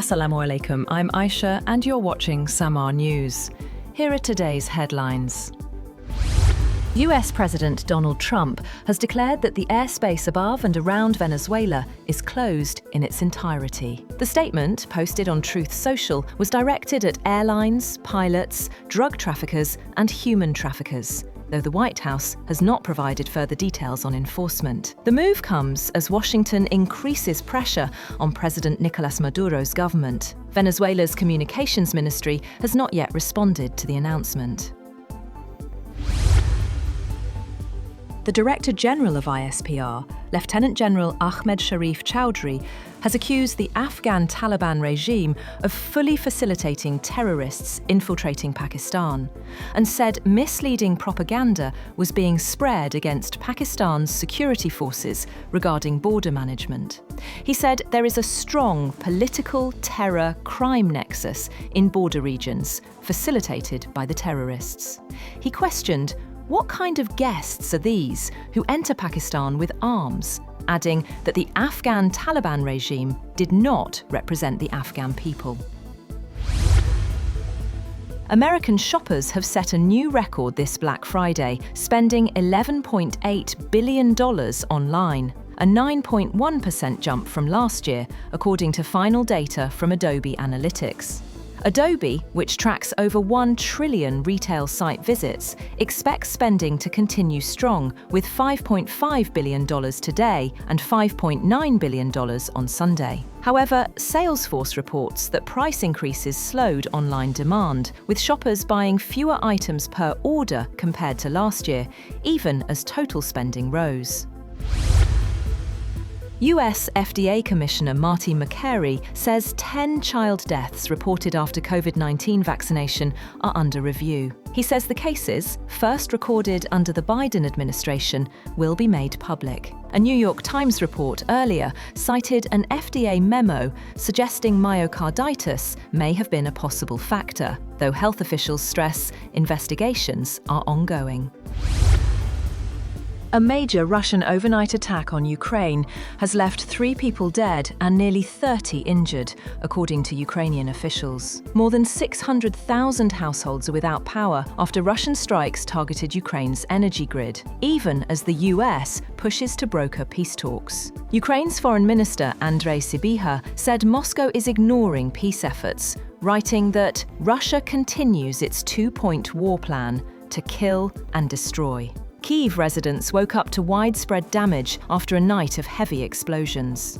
Assalamu alaikum, I'm Aisha and you're watching Samar News. Here are today's headlines. US President Donald Trump has declared that the airspace above and around Venezuela is closed in its entirety. The statement, posted on Truth Social, was directed at airlines, pilots, drug traffickers, and human traffickers, though the White House has not provided further details on enforcement. The move comes as Washington increases pressure on President Nicolas Maduro's government. Venezuela's communications ministry has not yet responded to the announcement. The Director General of ISPR, Lieutenant General Ahmed Sharif Chowdhury, has accused the Afghan Taliban regime of fully facilitating terrorists infiltrating Pakistan, and said misleading propaganda was being spread against Pakistan's security forces regarding border management. He said there is a strong political terror crime nexus in border regions, facilitated by the terrorists. He questioned, what kind of guests are these who enter Pakistan with arms, adding that the Afghan Taliban regime did not represent the Afghan people. American shoppers have set a new record this Black Friday, spending $11.8 billion online, a 9.1% jump from last year, according to final data from Adobe Analytics. Adobe, which tracks over 1 trillion retail site visits, expects spending to continue strong, with $5.5 billion today and $5.9 billion on Sunday. However, Salesforce reports that price increases slowed online demand, with shoppers buying fewer items per order compared to last year, even as total spending rose. US FDA Commissioner Marty Makary says 10 child deaths reported after COVID-19 vaccination are under review. He says the cases, first recorded under the Biden administration, will be made public. A New York Times report earlier cited an FDA memo suggesting myocarditis may have been a possible factor, though health officials stress investigations are ongoing. A major Russian overnight attack on Ukraine has left 3 people dead and nearly 30 injured, according to Ukrainian officials. More than 600,000 households are without power after Russian strikes targeted Ukraine's energy grid, even as the US pushes to broker peace talks. Ukraine's Foreign Minister Andrei Sybiha said Moscow is ignoring peace efforts, writing that Russia continues its 2-point war plan to kill and destroy. Kyiv residents woke up to widespread damage after a night of heavy explosions.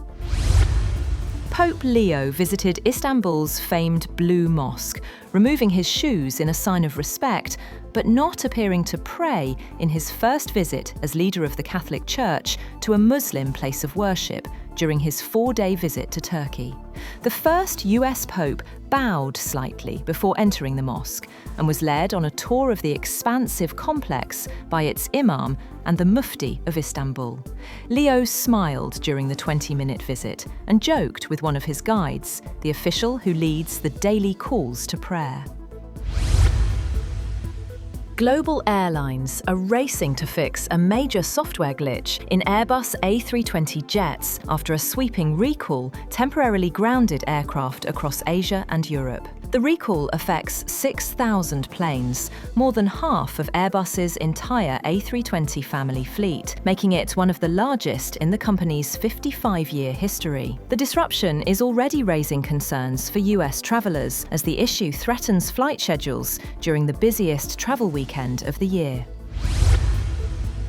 Pope Leo visited Istanbul's famed Blue Mosque, removing his shoes in a sign of respect, but not appearing to pray in his first visit as leader of the Catholic Church to a Muslim place of worship during his 4-day visit to Turkey. The first US Pope bowed slightly before entering the mosque and was led on a tour of the expansive complex by its imam and the mufti of Istanbul. Leo smiled during the 20-minute visit and joked with one of his guides, the official who leads the daily calls to prayer. Global airlines are racing to fix a major software glitch in Airbus A320 jets after a sweeping recall temporarily grounded aircraft across Asia and Europe. The recall affects 6,000 planes, more than half of Airbus's entire A320 family fleet, making it one of the largest in the company's 55-year history. The disruption is already raising concerns for US travelers, as the issue threatens flight schedules during the busiest travel weekend of the year.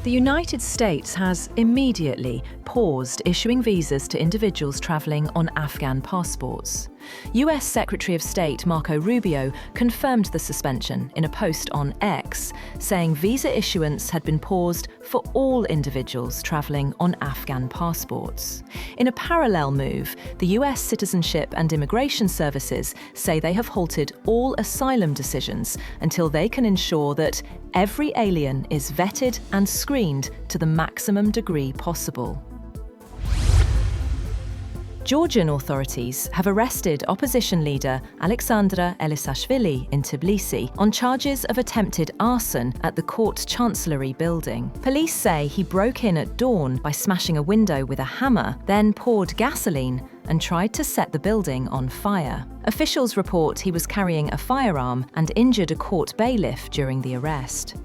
The United States has immediately paused issuing visas to individuals travelling on Afghan passports. US Secretary of State Marco Rubio confirmed the suspension in a post on X, saying visa issuance had been paused for all individuals travelling on Afghan passports. In a parallel move, the US Citizenship and Immigration Services say they have halted all asylum decisions until they can ensure that every alien is vetted and screened to the maximum degree possible. Georgian authorities have arrested opposition leader Alexandra Elisashvili in Tbilisi on charges of attempted arson at the court chancellery building. Police say he broke in at dawn by smashing a window with a hammer, then poured gasoline and tried to set the building on fire. Officials report he was carrying a firearm and injured a court bailiff during the arrest.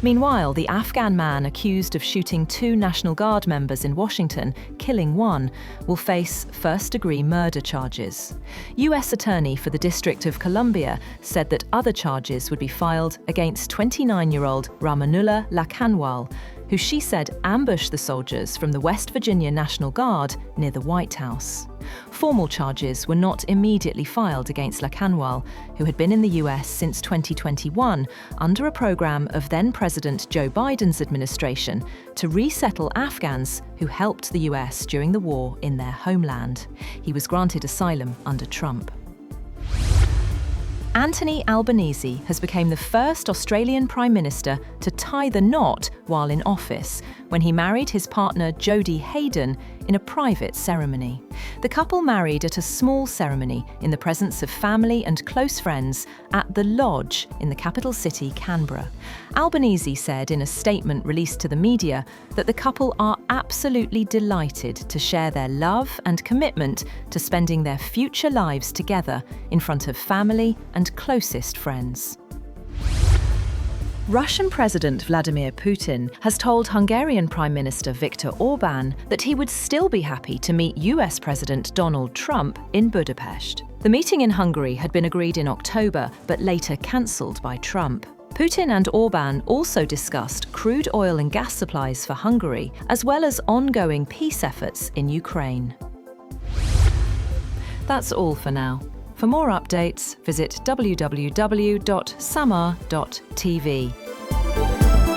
Meanwhile, the Afghan man accused of shooting 2 National Guard members in Washington, killing one, will face first-degree murder charges. U.S. Attorney for the District of Columbia said that other charges would be filed against 29-year-old Ramanullah Lakhanwal, who she said ambushed the soldiers from the West Virginia National Guard near the White House. Formal charges were not immediately filed against Lakhanwal, who had been in the US since 2021 under a program of then-President Joe Biden's administration to resettle Afghans who helped the US during the war in their homeland. He was granted asylum under Trump. Anthony Albanese has become the first Australian Prime Minister to tie the knot while in office, when he married his partner Jodie Hayden in a private ceremony. The couple married at a small ceremony in the presence of family and close friends at The Lodge in the capital city, Canberra. Albanese said in a statement released to the media that the couple are absolutely delighted to share their love and commitment to spending their future lives together in front of family and closest friends. Russian President Vladimir Putin has told Hungarian Prime Minister Viktor Orbán that he would still be happy to meet US President Donald Trump in Budapest. The meeting in Hungary had been agreed in October, but later cancelled by Trump. Putin and Orbán also discussed crude oil and gas supplies for Hungary, as well as ongoing peace efforts in Ukraine. That's all for now. For more updates, visit www.samar.tv.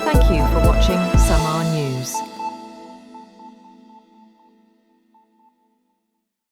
Thank you for watching